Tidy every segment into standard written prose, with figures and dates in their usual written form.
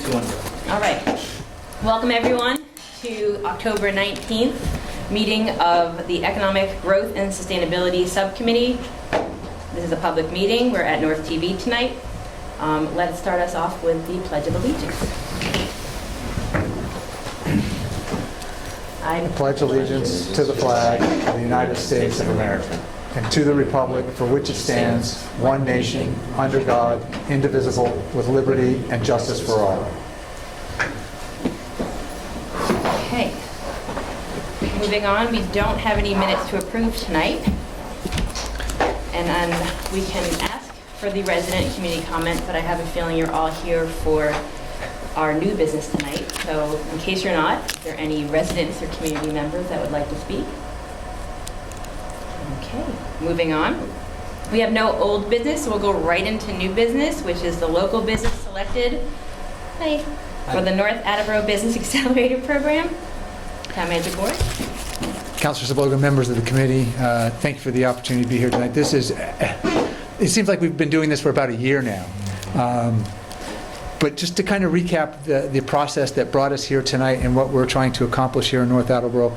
All right. Welcome, everyone, to October 19th meeting of the Economic Growth and Sustainability Subcommittee. This is a public meeting. We're at North TV tonight. Let's start us off with the Pledge of Allegiance. I pledge allegiance to the flag of the United States of America and to the republic for which it stands, one nation, under God, indivisible, with liberty and justice for all. Okay. Moving on, we don't have any minutes to approve tonight. And then we can ask for the resident community comment, but I have a feeling you're all here for our new business tonight. So in case you're not, is there any residents or community members that would like to speak? Okay, moving on. We have no old business, so we'll go right into new business, which is the local business selected for the North Attleboro Business Accelerator Program. Town Manager Gore. Councilor Zaboga, members of the committee, thank you for the opportunity to be here tonight. It seems like we've been doing this for about a year now. But just to kind of recap the process that brought us here tonight and what we're trying to accomplish here in North Attleboro,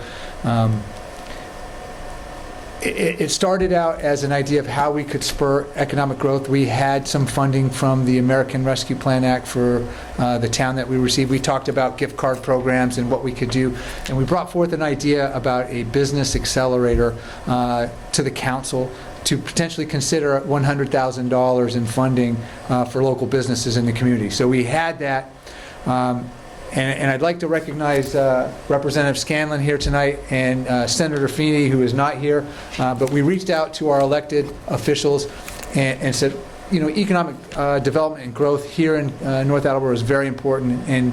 it started out as an idea of how we could spur economic growth. We had some funding from the American Rescue Plan Act for the town that we received. We talked about gift card programs and what we could do, and we brought forth an idea about a business accelerator to the council to potentially consider $100,000 in funding for local businesses in the community. So we had that. And I'd like to recognize Representative Scanlon here tonight and Senator Feeney, who is not here. But we reached out to our elected officials and said, you know, economic development and growth here in North Attleboro is very important. And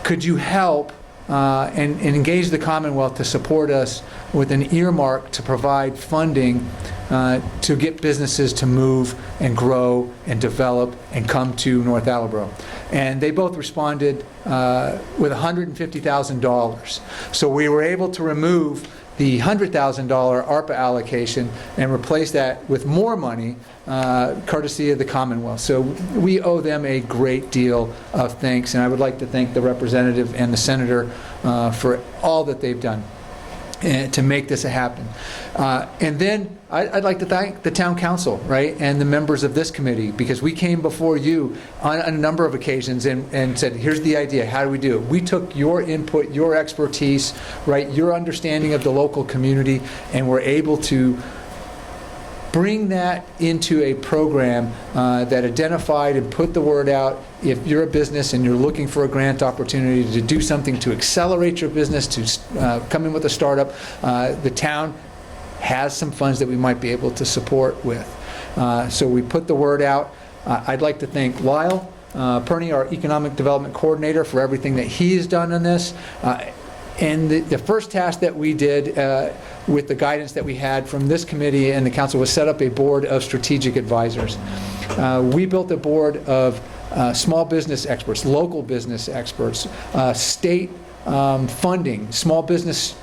could you help and engage the Commonwealth to support us with an earmark to provide funding to get businesses to move and grow and develop and come to North Attleboro. And they both responded with $150,000. So we were able to remove the $100,000 ARPA allocation and replace that with more money, courtesy of the Commonwealth. So we owe them a great deal of thanks, and I would like to thank the representative and the senator for all that they've done to make this happen. And then I'd like to thank the town council, right, and the members of this committee, because we came before you on a number of occasions and said, here's the idea, how do we do it? We took your input, your expertise, right, your understanding of the local community, and we're able to bring that into a program that identified and put the word out. If you're a business and you're looking for a grant opportunity to do something to accelerate your business, to come in with a startup, the town has some funds that we might be able to support with. So we put the word out. I'd like to thank Lyle Perney, our Economic Development Coordinator, for everything that he has done on this. And the first task that we did with the guidance that we had from this committee and the council was set up a board of strategic advisors. We built a board of small business experts, local business experts, state funding, small business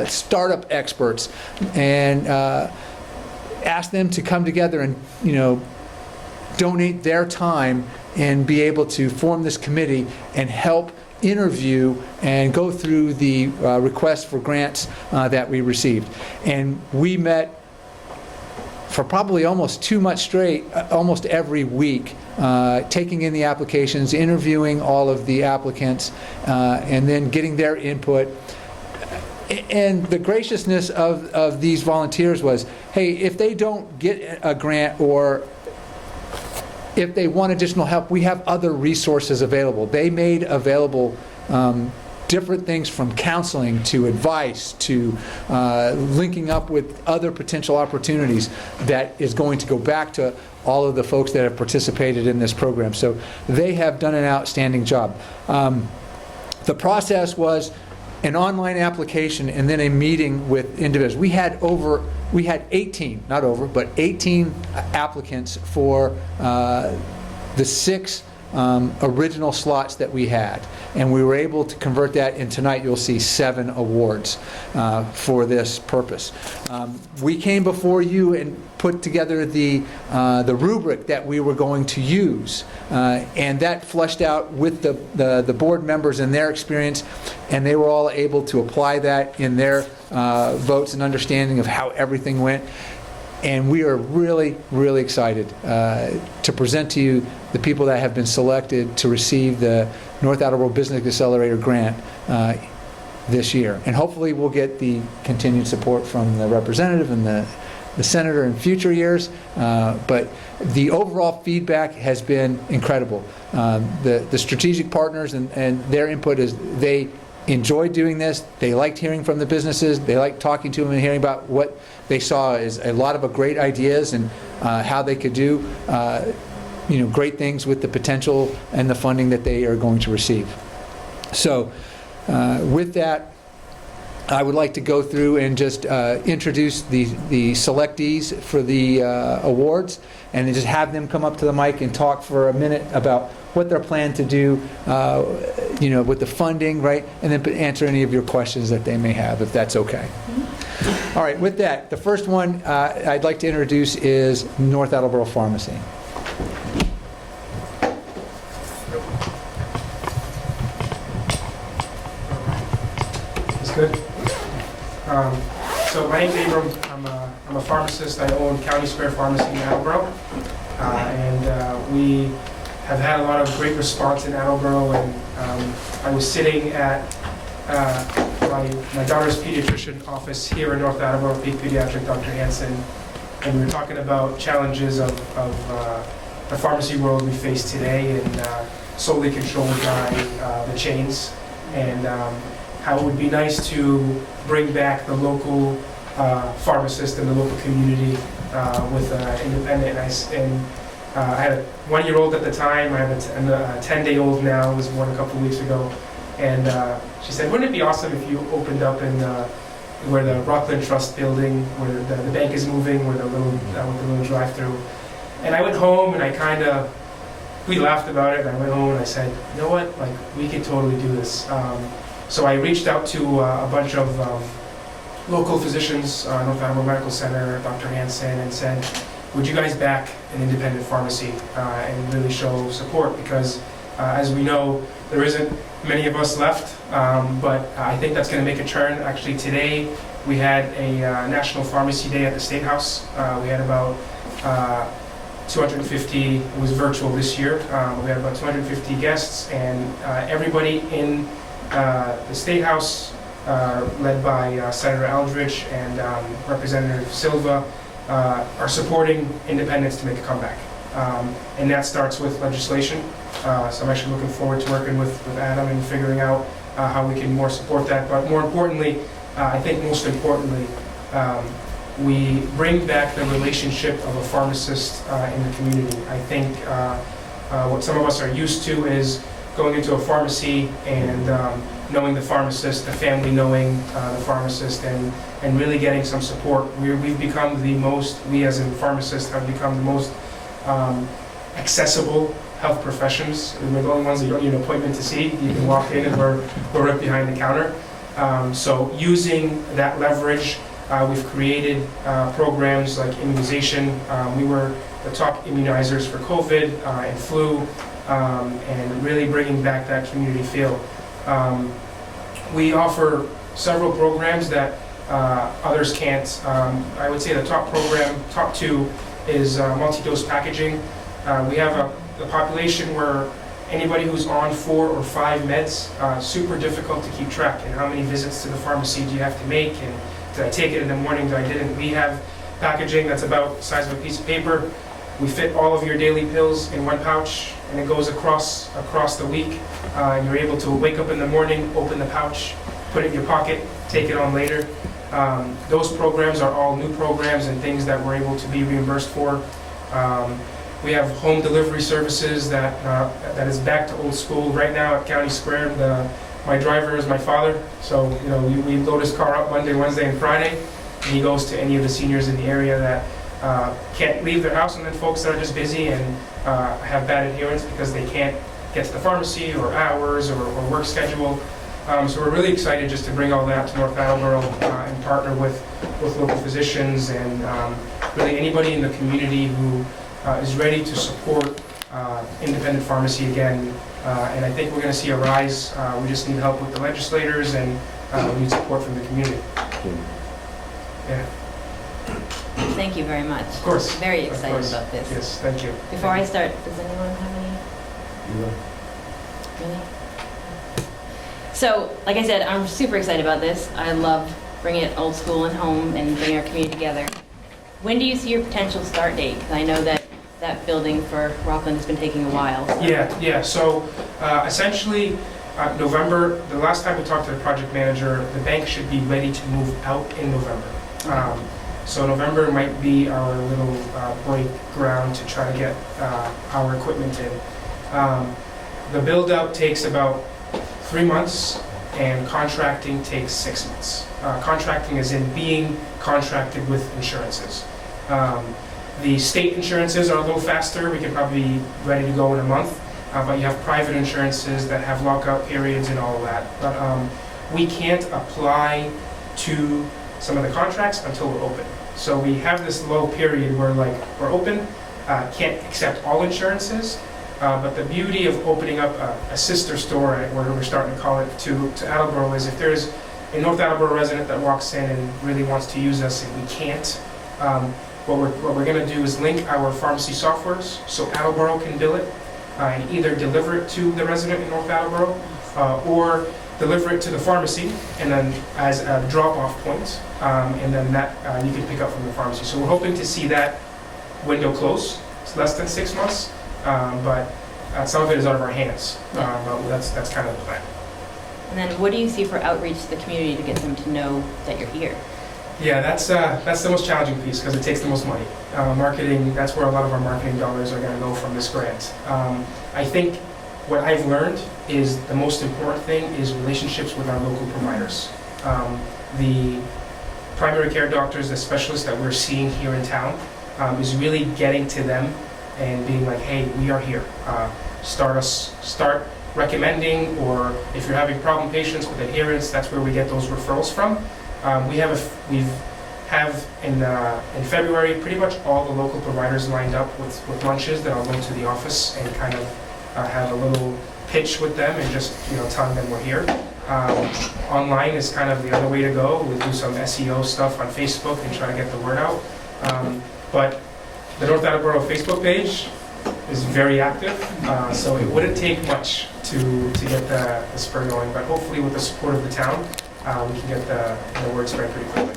startup experts, and asked them to come together and, you know, donate their time and be able to form this committee and help interview and go through the requests for grants that we received. And we met for probably almost 2 months straight, almost every week, taking in the applications, interviewing all of the applicants, and then getting their input. And the graciousness of these volunteers was, hey, if they don't get a grant or if they want additional help, we have other resources available. They made available different things, from counseling to advice to linking up with other potential opportunities that is going to go back to all of the folks that have participated in this program. So they have done an outstanding job. The process was an online application and then a meeting with individuals. We had 18, not over, but 18 applicants for the 6 original slots that we had. And we were able to convert that, and tonight you'll see 7 awards for this purpose. We came before you and put together the rubric that we were going to use, and that fleshed out with the board members and their experience, and they were all able to apply that in their votes and understanding of how everything went. And we are really, really excited to present to you the people that have been selected to receive the North Attleboro Business Accelerator Grant this year. And hopefully we'll get the continued support from the representative and the senator in future years. But the overall feedback has been incredible. The strategic partners and their input is they enjoyed doing this. They liked hearing from the businesses. They liked talking to them and hearing about what they saw as a lot of great ideas and how they could do great things with the potential and the funding that they are going to receive. So with that, I would like to go through and just introduce the selectees for the awards, and then just have them come up to the mic and talk for a minute about what they're planning to do, with the funding, right? And then answer any of your questions that they may have, if that's okay. All right, with that, the first one I'd like to introduce is North Attleboro Pharmacy. That's good. So my name's Abram. I'm a pharmacist. I own County Square Pharmacy in Attleboro. And we have had a lot of great response in Attleboro. And I was sitting at my daughter's pediatrician office here in North Attleboro, pediatric Dr. Hansen, and we were talking about challenges of the pharmacy world we face today, and solely controlled by the chains, and how it would be nice to bring back the local pharmacist and the local community with independent. I had a 1-year-old at the time. I have a 10-day-old now. Was born a couple of weeks ago. And she said, wouldn't it be awesome if you opened up in where the Rockland Trust building, where the bank is moving, where with the little drive-through. And I went home and we laughed about it, and I went home and I said, you know what, we could totally do this. So I reached out to a bunch of local physicians, North Attleboro Medical Center, Dr. Hansen, and said, would you guys back an independent pharmacy and really show support? Because as we know, there isn't many of us left, but I think that's going to make a turn. Actually, today we had a National Pharmacy Day at the State House. We had about 250, it was virtual this year, we had about 250 guests, and everybody in the State House, led by Senator Eldridge and Representative Silva, are supporting independence to make a comeback. And that starts with legislation. So I'm actually looking forward to working with Adam and figuring out how we can more support that. But more importantly, I think most importantly, we bring back the relationship of a pharmacist in the community. I think what some of us are used to is going into a pharmacy and knowing the pharmacist, the family knowing the pharmacist, and really getting some support. We've become we as a pharmacist have become the most accessible health professions. We're the only ones that you don't need an appointment to see. You can walk in and we're right behind the counter. So using that leverage, we've created programs like immunization. We were the top immunizers for COVID and flu, and really bringing back that community feel. We offer several programs that others can't. I would say the top two is multi-dose packaging. We have a population where anybody who's on 4 or 5 meds, super difficult to keep track. And how many visits to the pharmacy do you have to make? And did I take it in the morning? Did I didn't? We have packaging that's about the size of a piece of paper. We fit all of your daily pills in one pouch, and it goes across the week. And you're able to wake up in the morning, open the pouch, put it in your pocket, take it on later. Those programs are all new programs and things that we're able to be reimbursed for. We have home delivery services that is back to old school. Right now at County Square, my driver is my father, so we load his car up Monday, Wednesday, and Friday, and he goes to any of the seniors in the area that can't leave their house, and then folks that are just busy and have bad adherence because they can't get to the pharmacy or hours or work schedule. So we're really excited just to bring all that to North Attleboro and partner with local physicians and really anybody in the community who is ready to support independent pharmacy again. And I think we're going to see a rise. We just need help with the legislators, and we need support from the community. Yeah. Thank you very much. Of course. Very Of excited course. about this. Yes, thank you. Before I start, does anyone have any? Really? So, like I said, I'm super excited about this. I love bringing it old school and home and bringing our community together. When do you see your potential start date? 'Cause I know that that building for Rockland has been taking a while. So. Yeah. So essentially, November, the last time we talked to the project manager, the bank should be ready to move out in November. So November might be our little break ground to try to get our equipment in. The build out takes about 3 months, and contracting takes 6 months. Contracting is in being contracted with insurances. The state insurances are a little faster. We could probably be ready to go in a month. But you have private insurances that have lockout periods and all of that. But we can't apply to some of the contracts until we're open. So we have this low period where we're open, can't accept all insurances. But the beauty of opening up a sister store, where we're starting to call it, to Attleboro is if there's a North Attleboro resident that walks in and really wants to use us and we can't, what we're going to do is link our pharmacy softwares so Attleboro can bill it and either deliver it to the resident in North Attleboro or deliver it to the pharmacy and then as a drop-off point, and then that you can pick up from the pharmacy. So we're hoping to see that window close. It's less than 6 months, but some of it is out of our hands. But that's kind of the plan. And then what do you see for outreach to the community to get them to know that you're here? Yeah, that's the most challenging piece because it takes the most money. Marketing, that's where a lot of our marketing dollars are going to go from this grant. I think what I've learned is the most important thing is relationships with our local providers. The primary care doctors, the specialists that we're seeing here in town, is really getting to them and being like, hey, we are here. Start recommending, or if you're having problem patients with adherence, that's where we get those referrals from. We have in February pretty much all the local providers lined up with lunches that I'll go to the office and kind of have a little pitch with them and just telling them we're here. Online is kind of the other way to go. We'll do some SEO stuff on Facebook and try to get the word out. But the North Attleboro Facebook page is very active, so it wouldn't take much to get the spur going. But hopefully, with the support of the town, we can get the word spread pretty quickly.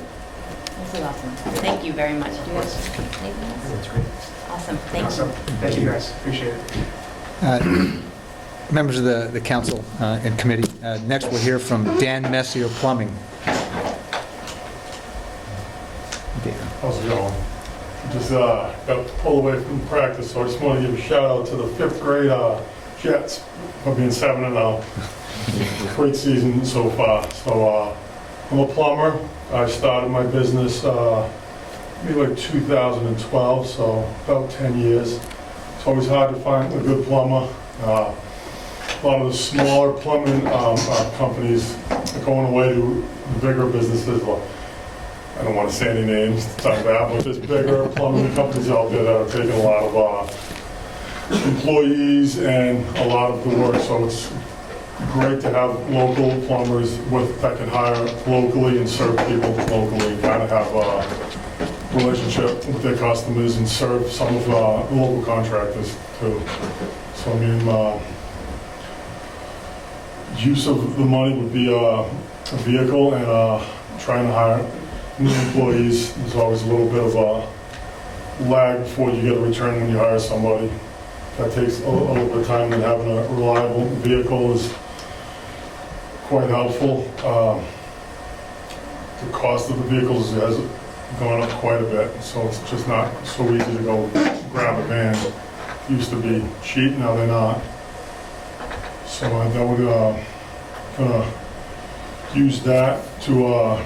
This is awesome. Thank you very much. Do you guys anything else? That's great. Awesome. Thank Awesome. you. Thank you guys. Appreciate it. Members of the council and committee, next we'll hear from Dan Messier Plumbing. Dan. How's it going? Just got pulled away from practice, so I just want to give a shout out to the 5th grade Jets for being 7-0. Great season so far. So I'm a plumber. I started my business maybe like 2012, so about 10 years. It's always hard to find a good plumber. A lot of the smaller plumbing companies are going away to the bigger businesses. Well, I don't want to say any names, like that, but there's bigger plumbing companies out there that are taking a lot of employees and a lot of the work. So it's great to have local plumbers that can hire locally and serve people locally, and kind of have a relationship with their customers and serve some of the local contractors too. So I mean, use of the money would be a vehicle, and trying to hire new employees. There's always a little bit of a lag before you get a return when you hire somebody. That takes a little bit of time, and having a reliable vehicle is quite helpful. The cost of the vehicles has gone up quite a bit, so it's just not so easy to go grab a van. It used to be cheap, now they're not. So that would gonna use that to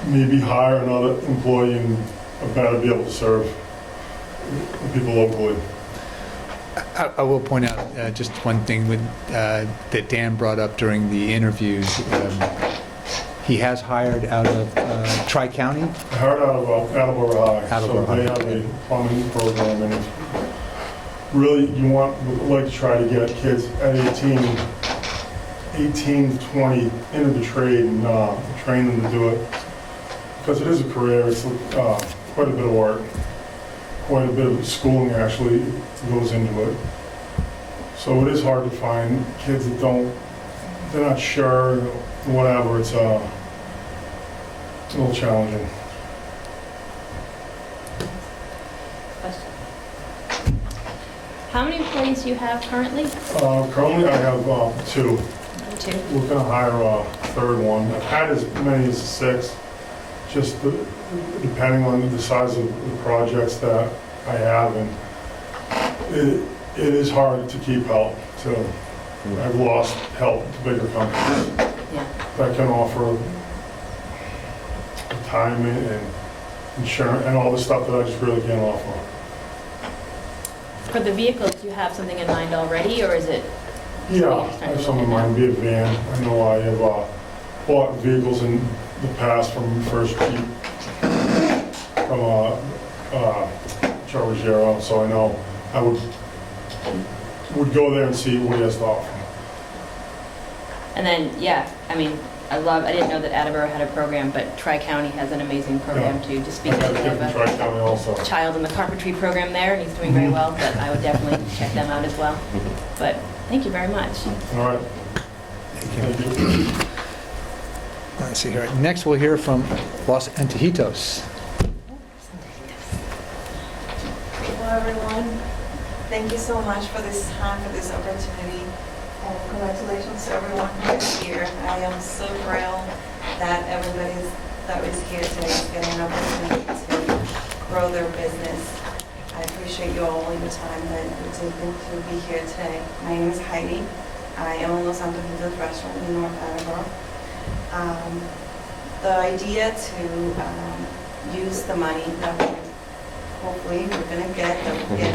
maybe hire another employee and better be able to serve the people locally. I will point out just one thing that Dan brought up during the interviews. He has hired out of Tri-County. I heard out of Attleboro High, Attleboro so they High. have a plumbing program, and if really you would like to try to get kids at 18 to 20 into the trade and train them to do it, because it is a career. It's quite a bit of work, quite a bit of schooling actually goes into it. So it is hard to find kids that they're not sure, whatever. It's a little challenging. Question. How many employees do you have currently? Currently, I have two. Two. We're gonna hire a third one. I've had as many as 6, just depending on the size of the projects that I have, and it is hard to keep help too. I've lost help to bigger companies Yeah. that can offer retirement and insurance and all the stuff that I just really can't offer. For the vehicles, do you have something in mind already, or is it? Yeah, I have some in mind, be a van. I know I have bought vehicles in the past from First Jeep, from Joe Ruggiero, so I know I would go there and see what he has to offer. And then, yeah, I mean, I didn't know that Attleboro had a program, but Tri-County has an amazing program Yeah. too. Just I've because got a they kid from have a Tri-County also. child in the carpentry program there, and he's doing very well, but I would definitely check them out as well. But thank you very much. All right, thank you. Let's see here. Next, we'll hear from Los Antojitos. Hello, everyone. Thank you so much for this time, for this opportunity. And congratulations to everyone who is here. I am so thrilled that everybody that is here today is getting an opportunity to grow their business. I appreciate you all your time that you're taking to be here today. My name is Heidi. I own Los Antojitos restaurant in North Attleboro. The idea to use the money that hopefully we're going to get, that we get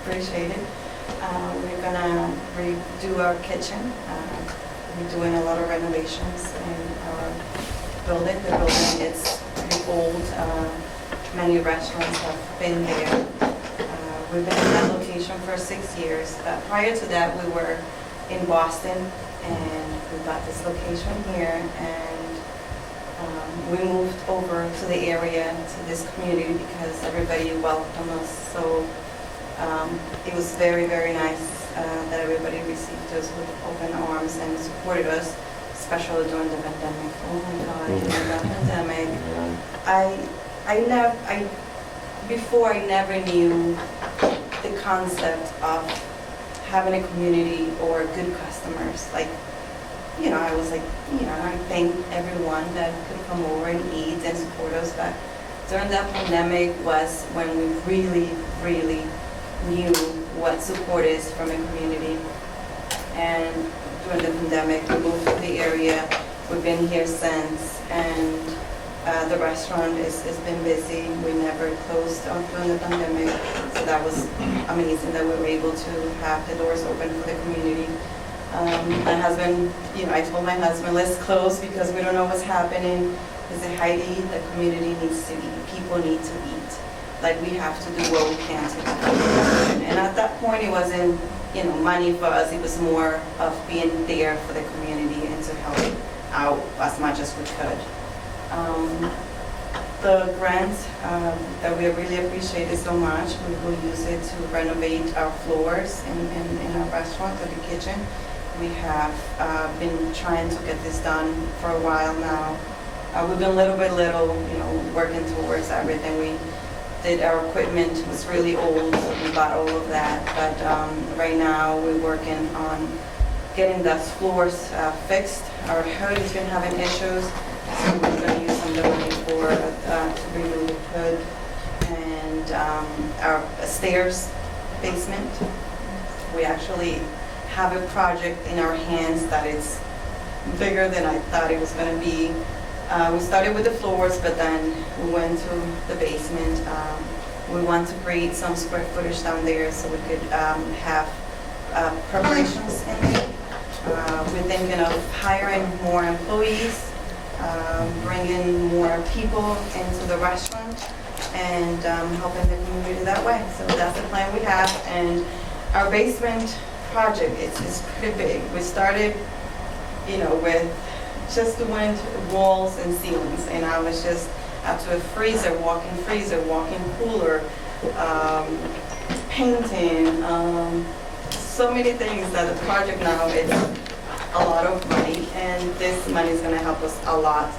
appreciated. We're going to redo our kitchen. We're doing a lot of renovations in our building. The building is pretty old. Many restaurants have been there. We've been in that location for 6 years. Prior to that, we were in Boston, and we got this location here, and we moved over to the area, to this community, because everybody welcomed us. So it was very, very nice that everybody received us with open arms and supported us, especially during the pandemic. Oh my God, during the pandemic. Before I never knew the concept of having a community or good customers. Like, you know, I was like, you know, I thank everyone that could come over and eat and support us. But during that pandemic was when we really, really knew what support is from a community. And during the pandemic, we moved to the area. We've been here since, and the restaurant has been busy. We never closed during the pandemic, so that was amazing that we were able to have the doors open for the community. My husband, you know, I told my husband, let's close because we don't know what's happening. He said, Heidi, the community needs to eat. People need to eat. Like, we have to do what we can to eat. And at that point, it wasn't, you know, money for us. It was more of being there for the community and to help out as much as we could. The grant that we really appreciate it so much, we will use it to renovate our floors in our restaurant or the kitchen. We have been trying to get this done for a while now. We've been little by little, you know, working towards everything. We did our equipment was really old, so we bought all of that. But right now we're working on getting those floors fixed. Our hood has been having issues, so we're going to use some of the money for to remove the hood and our stairs basement. We actually have a project in our hands that is bigger than I thought it was going to be. We started with the floors, but then we went to the basement. We want to create some square footage down there so we could have preparations in there. We're thinking of hiring more employees, bringing more people into the restaurant, and helping the community that way. So that's the plan we have. And our basement project is pretty big. We started, with just doing walls and ceilings, and I was just up to a freezer, walk-in cooler, painting, so many things that the project now is a lot of money, and this money is going to help us a lot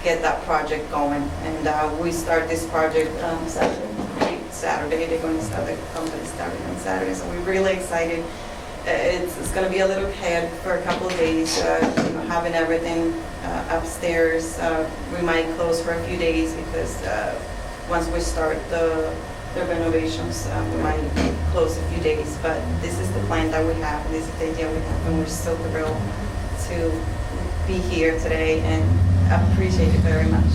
get that project going. And we start this project Saturday. They're going to start the company starting on Saturday, so we're really excited. It's going to be a little chaotic for a couple of days, having everything upstairs. We might close for a few days because once we start the renovations, we might close a few days. But this is the plan that we have, this is the idea we have, and we're so thrilled to be here today and appreciate it very much.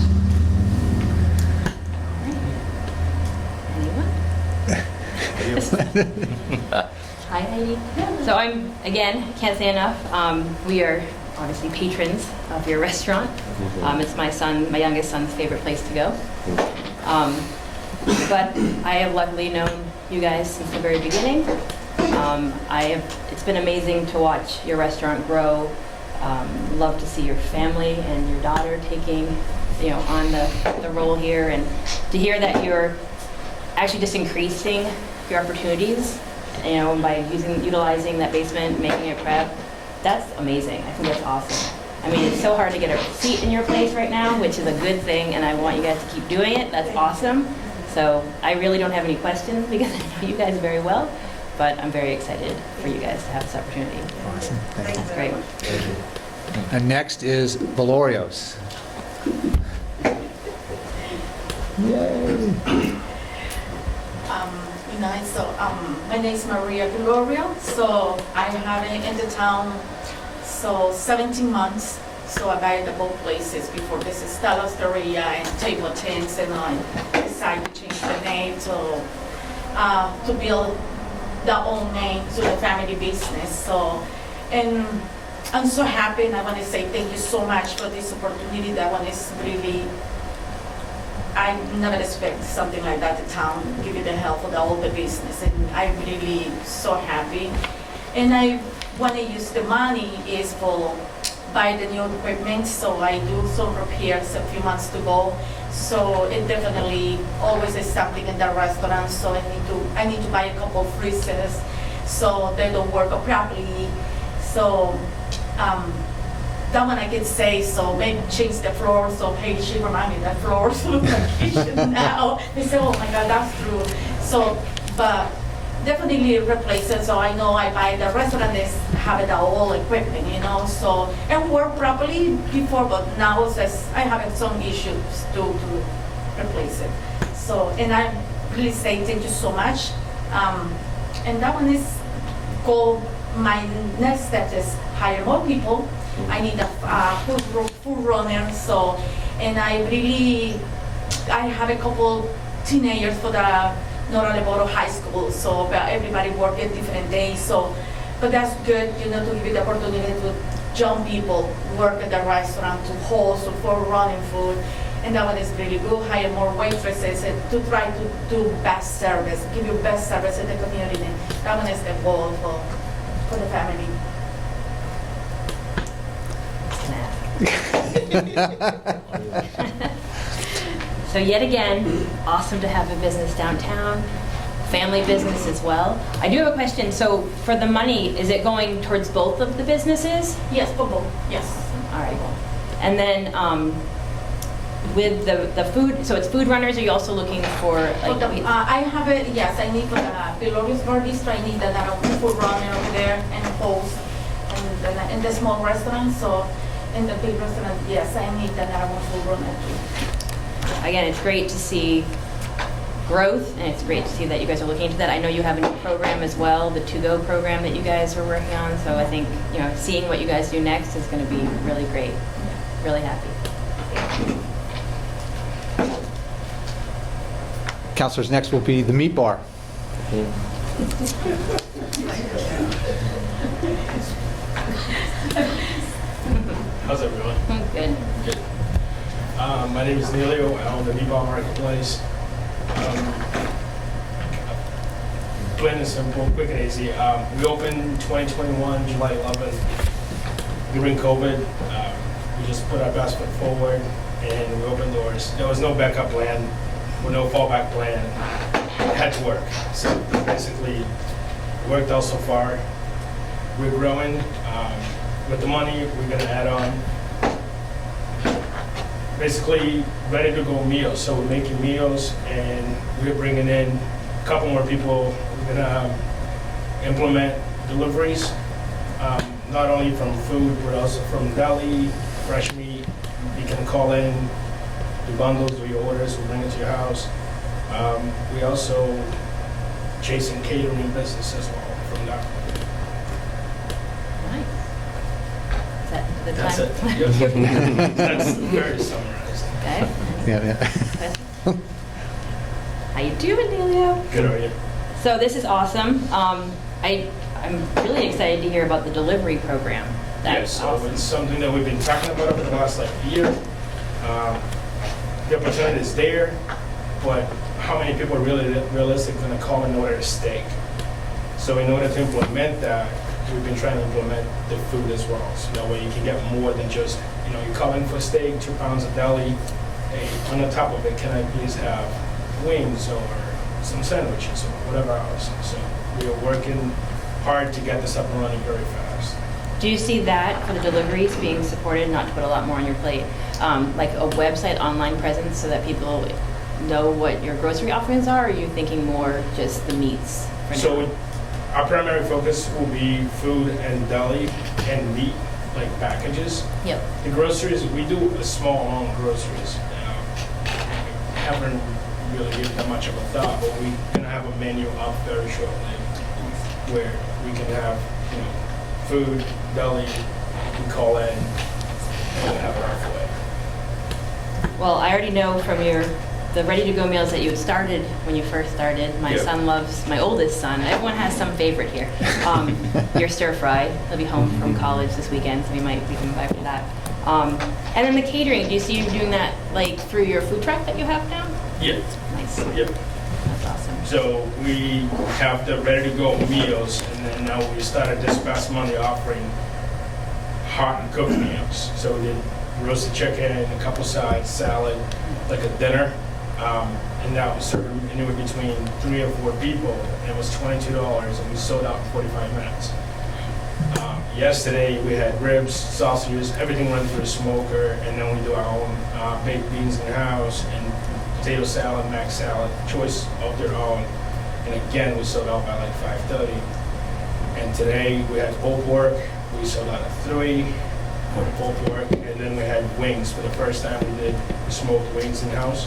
Anyone? Hi, Heidi. So again, can't say enough. We are obviously patrons of your restaurant. It's my youngest son's favorite place to go. But I have luckily known you guys since the very beginning. It's been amazing to watch your restaurant grow. Love to see your family and your daughter taking, on the role here, and to hear that you're actually just increasing your opportunities, by utilizing that basement, making it prep. That's amazing. I think that's awesome. I mean, it's so hard to get a seat in your place right now, which is a good thing, and I want you guys to keep doing it. That's awesome. So I really don't have any questions because I know you guys very well, but I'm very excited for you guys to have this opportunity. Awesome. Thank you. That's great. And next is Valorios. My name is Maria Gloria. So I have been in the town 17 months. So I buy the both places before this is Stella Osteria and Table Tents, and I decided to change the name to build the own name to the family business. So, and I'm so happy, and I want to say thank you so much for this opportunity. That one is really, I never expect something like that. The town give you the help for all the business, and I'm really so happy. And I want to use the money is for buy the new equipment. So I do some repairs a few months to go. So it definitely always is something in the restaurant. So I need to buy a couple of freezers so they don't work properly. So that one I can say, so maybe change the floor. So hey, she reminded me that floors look like kitchen now. They say, oh my God, that's true. So, but definitely replace it. So I know I buy the restaurant is have the all equipment, so and work properly before, but now says I have some issues to replace it. So, and I really say thank you so much. And that one is called, my next step is hire more people. I need a food runner. So, and I have a couple teenagers for the Northern Borough High School. So everybody work at different days. So, but that's good, to give you the opportunity to young people work at the restaurant, to host for running food. And that one is really good. Hire more waitresses and to try to do best service, give you best service in the community. That one is the goal for the family. So yet again, awesome to have a business downtown, family business as well. I do have a question. So for the money, is it going towards both of the businesses? Yes, for both, yes. All right. And then with the food, so it's food runners, are you also looking for like... I have it, yes, I need for the Valorios Bar Bistro, I need another food runner over there and host in the small restaurant. So in the big restaurant, yes, I need another one food runner too. Again, it's great to see growth, and it's great to see that you guys are looking into that. I know you have a new program as well, the To Go program that you guys are working on. So I think seeing what you guys do next is going to be really great. Really happy. Counselors, next will be the meat bar. How's everyone? Good. Good. My name is Neilio. I own the Meatball Marketplace. Plain and simple, quick and easy. We opened 2021, July 11th. During COVID, we just put our best foot forward and we opened doors. There was no backup plan, with no fallback plan. It had to work. So basically, it worked out so far. We're growing. With the money, we're gonna add on basically ready to go meals. So we're making meals and we're bringing in a couple more people. We're gonna implement deliveries, not only from food, but also from deli, fresh meat. You can call in, do bundles, do your orders, we'll bring it to your house. We also chasing catering business as well from that. Nice. Is that the time? That's it. Yep. That's very summarized. Okay. Yeah. How you doing, Delio? Good, are you? So this is awesome. I'm really excited to hear about the delivery program. That's So awesome. it's something that we've been talking about for the last year. The opportunity is there, but how many people are really realistically going to call in order a steak? So in order to implement that, we've been trying to implement the food as well. So that way you can get more than just, you call in for steak, 2 pounds of deli. Hey, on the top of it, can I please have wings or some sandwiches or whatever else? So we are working hard to get this up and running very fast. Do you see that for the deliveries being supported, not to put a lot more on your plate, like a website online presence so that people know what your grocery offerings are, or are you thinking more just the meats for now? So our primary focus will be food and deli and meat, like packages. Yep. The groceries, we do a small amount of groceries. Haven't really given that much of a thought, but we're gonna have a menu up very shortly where we can have, food, deli, we can call in, and have it our way. Well, I already know from the ready-to-go meals that you had started when you first started. My Yeah. son loves, my oldest son, everyone has some favorite here. Your stir fry. He'll be home from college this weekend, so we might be coming by for that. And then the catering, do you see you doing that like through your food truck that you have now? Yeah, Nice. yep. That's awesome. So we have the ready-to-go meals, and then now we started this past Monday offering hot and cooked meals. So we did roasted chicken, a couple sides, salad, like a dinner. And that was served anywhere between 3 or 4 people. And it was $22, and we sold out in 45 minutes. Yesterday we had ribs, sausages, everything run through the smoker, and then we do our own baked beans in the house and potato salad, mac salad, choice of their own. And again, we sold out by like 5:30. And today we had pulled pork. We sold out at 3 for the pulled pork, and then we had wings. For the first time, we did smoked wings in the house,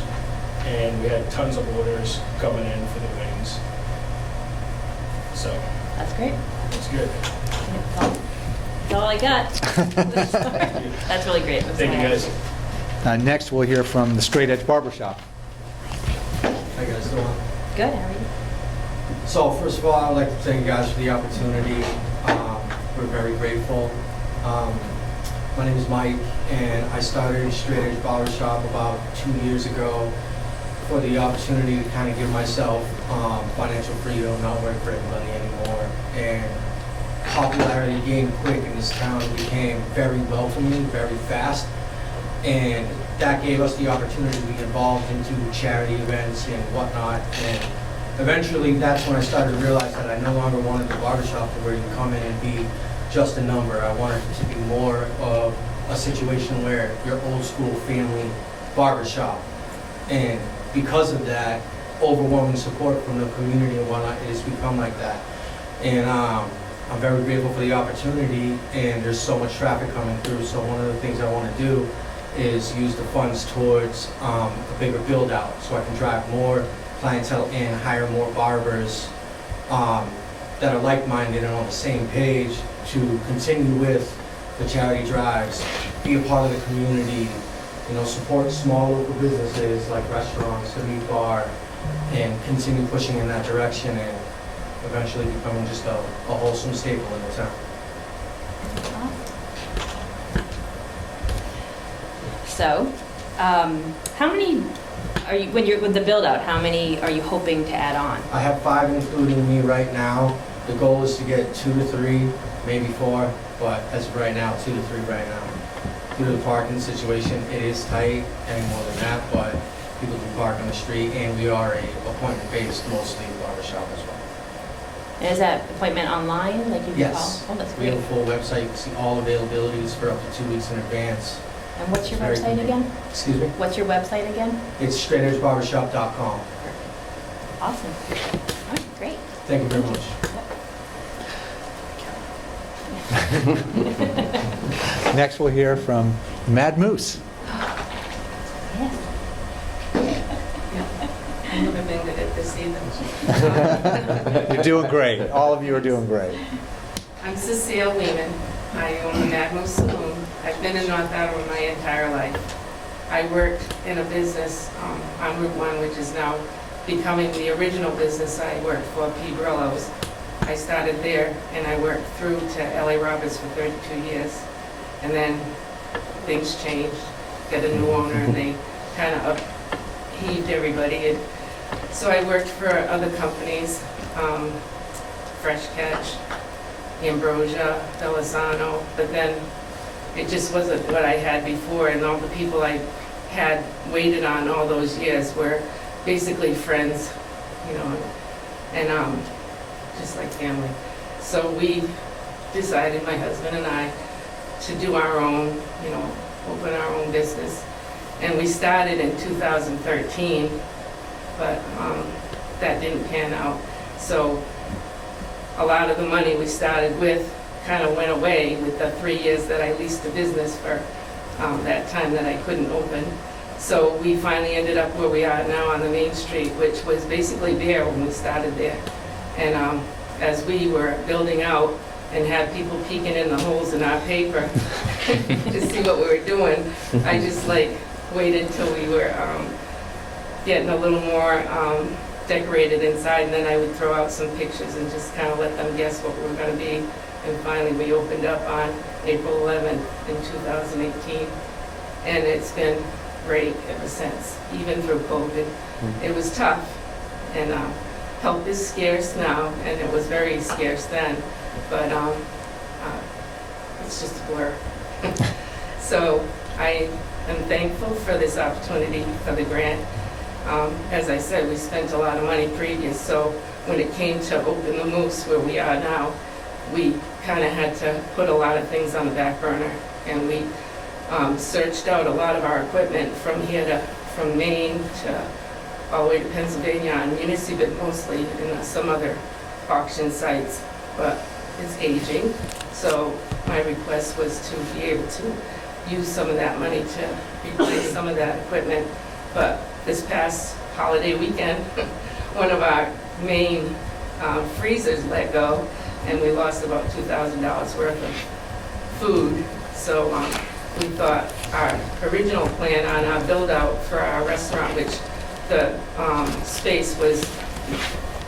and we had tons of orders coming in for the wings. So That's great. it's good. That's all I got. That's really great. That's Thank all you, I have. guys. Next, we'll hear from the Straight Edge Barbershop. How you guys doing? Good, how are you? So first of all, I'd like to thank you guys for the opportunity. We're very grateful. My name is Mike, and I started Straight Edge Barbershop about 2 years ago for the opportunity to kind of give myself financial freedom, not work for anybody anymore. And popularity gained quick in this town. It became very welcoming, very fast. And that gave us the opportunity to be involved into charity events and whatnot. And eventually, that's when I started to realize that I no longer wanted the barbershop to where you come in and be just a number. I wanted it to be more of a situation where your old school family barbershop. And because of that, overwhelming support from the community and whatnot, it has become like that. And I'm very grateful for the opportunity, and there's so much traffic coming through. So one of the things I want to do is use the funds towards a bigger build out, so I can drive more clientele in, hire more barbers that are like-minded and on the same page to continue with the charity drives, be a part of the community, support small local businesses like restaurants, the meat bar, and continue pushing in that direction and eventually becoming just a wholesome staple in the town. So, how many are you, when you're with the build out, how many are you hoping to add on? I have 5 including me right now. The goal is to get 2 to 3, maybe 4, but as of right now, 2 to 3 right now. Due to the parking situation, it is tight, any more than that, but people do park on the street, and we are a appointment-based, mostly barbershop as well. And is that appointment online, like you can call? Yes. Oh, that's We have great. a full website, you can see all availabilities for up to 2 weeks in advance. And what's your Very website convenient. again? Excuse me? What's your website again? It's straightedgebarbershop.com. Awesome. All right, great. Thank you very much. Next, we'll hear from Mad Moose. Yes. I've never been good at this either. You're doing great. All of you are doing great. I'm Cecile Lehman. I own the Mad Moose Saloon. I've been in North Attleboro my entire life. I worked in a business on Route 1, which is now becoming the original business I worked for, P. Brillo's. I started there, and I worked through to L.A. Roberts for 32 years. And then things changed, got a new owner, and they kind of upheaved everybody. And so I worked for other companies, Fresh Catch, Ambrosia, Delisano, but then it just wasn't what I had before, and all the people I had waited on all those years were basically friends, you know, and just like family. So we decided, my husband and I, to do our own, you know, open our own business. And we started in 2013, but that didn't pan out. So a lot of the money we started with kind of went away with the 3 years that I leased the business for that time that I couldn't open. So we finally ended up where we are now on the main street, which was basically bare when we started there. And as we were building out and had people peeking in the holes in our paper to see what we were doing, I just like waited till we were getting a little more decorated inside, and then I would throw out some pictures and just kind of let them guess what we were going to be. And finally, we opened up on April 11th in 2018, and it's been great ever since, even through COVID. It was tough, and help is scarce now, and it was very scarce then, but it's just a blur. So I am thankful for this opportunity for the grant. As I said, we spent a lot of money previous, so when it came to open the Moose where we are now, we kind of had to put a lot of things on the back burner, and we searched out a lot of our equipment from Maine to all the way to Pennsylvania on Munissi, but mostly in some other auction sites, but it's aging. So my request was to be able to use some of that money to replace some of that equipment. But this past holiday weekend, one of our main freezers let go, and we lost about $2,000 worth of food. So we thought our original plan on our build-out for our restaurant, which the space was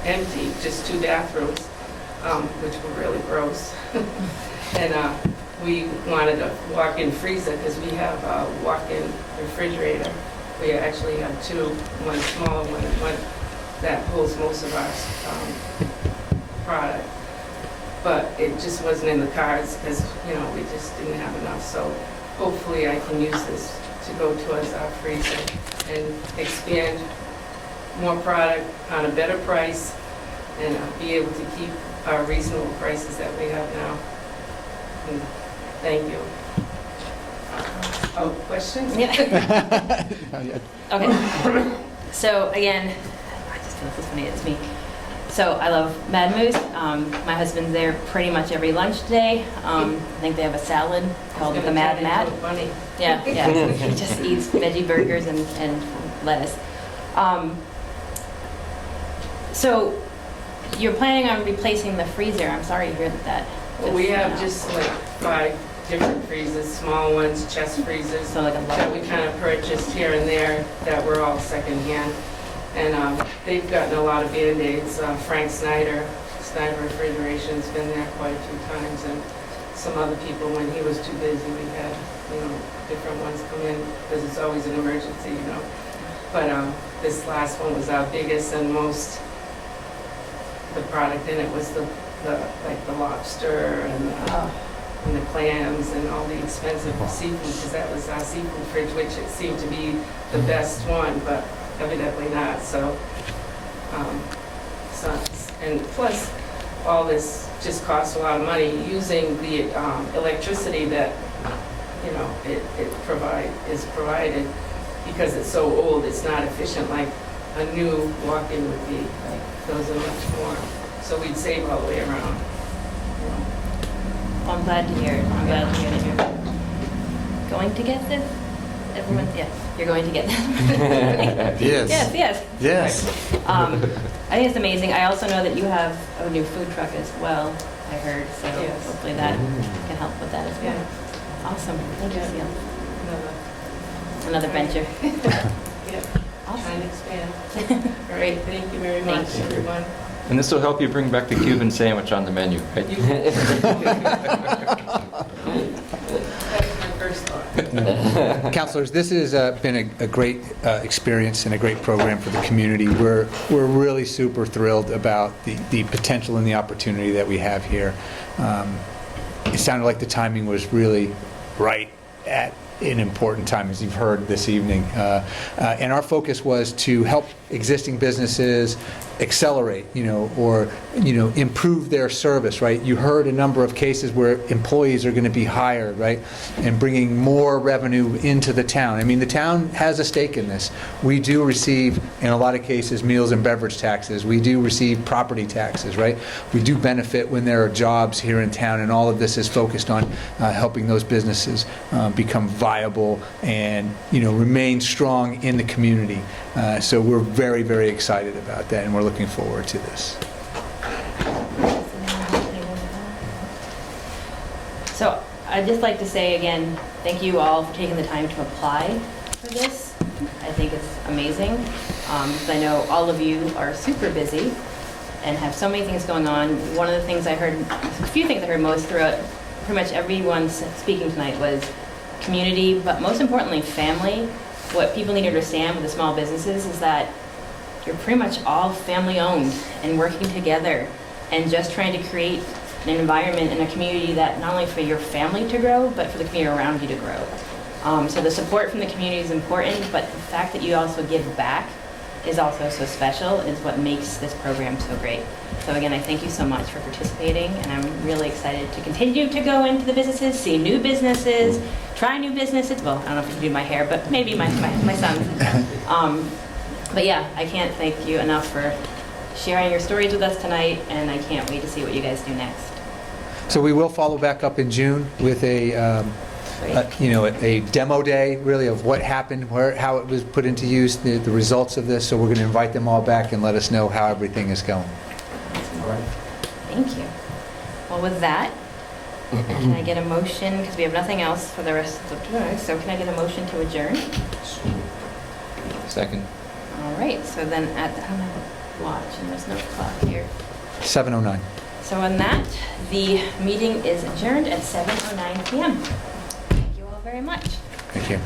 empty, just 2 bathrooms, which were really gross. And we wanted a walk-in freezer because we have a walk-in refrigerator. We actually have 2, one small one that holds most of our product. But it just wasn't in the cards because, you know, we just didn't have enough. So hopefully I can use this to go towards our freezer and expand more product on a better price and be able to keep our reasonable prices that we have now. And thank you. Oh, questions? Yeah. Okay. So again, I just feel this is funny, it's me. So I love Mad Moose. My husband's there pretty much every lunch today. I think they have a salad called the Mad Matt. Funny. Yeah, yeah. He just eats veggie burgers and lettuce. So you're planning on replacing the freezer. I'm sorry to hear that. Well, we have just like 5 different freezers, small ones, chest freezers, So like a that we kind of purchased here and there that were all secondhand. And they've gotten a lot of Band-Aids. Frank Snyder Refrigeration's been there quite a few times, and some other people, when he was too busy, we had, different ones come in, because it's always an emergency. But this last one was our biggest and most, the product in it was the lobster and the clams and all the expensive seafood, because that was our seafood fridge, which it seemed to be the best one, but evidently not. So and plus, all this just costs a lot of money. Using the electricity that is provided, because it's so old, it's not efficient like a new walk-in would be. Those are much more. So we'd save all the way around. Well, I'm glad to hear it. I'm glad to hear that you're going to get this. Everyone, yes, you're going to get this. Yes. I think it's amazing. I also know that you have a new food truck as well, I heard, so Yes. hopefully that can help with that as well. Yeah. Awesome. Thank you, Seal. Another Another venture. Yeah. Awesome. Trying to expand. All right, thank you very much, Thank you. everyone. And this will help you bring back the Cuban sandwich on the menu, right? That was my first thought. Counselors, this has been a great experience and a great program for the community. We're really super thrilled about the potential and the opportunity that we have here. It sounded like the timing was really right at an important time, as you've heard this evening. And our focus was to help existing businesses accelerate, or improve their service, right? You heard a number of cases where employees are going to be hired, right? And bringing more revenue into the town. I mean, the town has a stake in this. We do receive, in a lot of cases, meals and beverage taxes. We do receive property taxes, right? We do benefit when there are jobs here in town, and all of this is focused on helping those businesses become viable and, remain strong in the community. So we're very, very excited about that, and we're looking forward to this. So I'd just like to say again, thank you all for taking the time to apply for this. I think it's amazing. 'Cause I know all of you are super busy and have so many things going on. One of the things I heard, a few things I heard most throughout pretty much everyone speaking tonight was community, but most importantly, family. What people need to understand with the small businesses is that you're pretty much all family owned and working together and just trying to create an environment and a community that not only for your family to grow, but for the community around you to grow. So the support from the community is important, but the fact that you also give back is also so special, is what makes this program so great. So again, I thank you so much for participating, and I'm really excited to continue to go into the businesses, see new businesses, try new businesses. Well, I don't know if you can do my hair, but maybe my son. But yeah, I can't thank you enough for sharing your stories with us tonight, and I can't wait to see what you guys do next. So we will follow back up in June with a demo day, really, of what happened, how it was put into use, the results of this. So we're going to invite them all back and let us know how everything is going. Thank you. Well, with that, can I get a motion, because we have nothing else for the rest of the day, so can I get a motion to adjourn? Second. All right, so then I don't have a watch, and there's no clock here. 7:09. So on that, the meeting is adjourned at 7:09 PM. Thank you all very much. Thank you.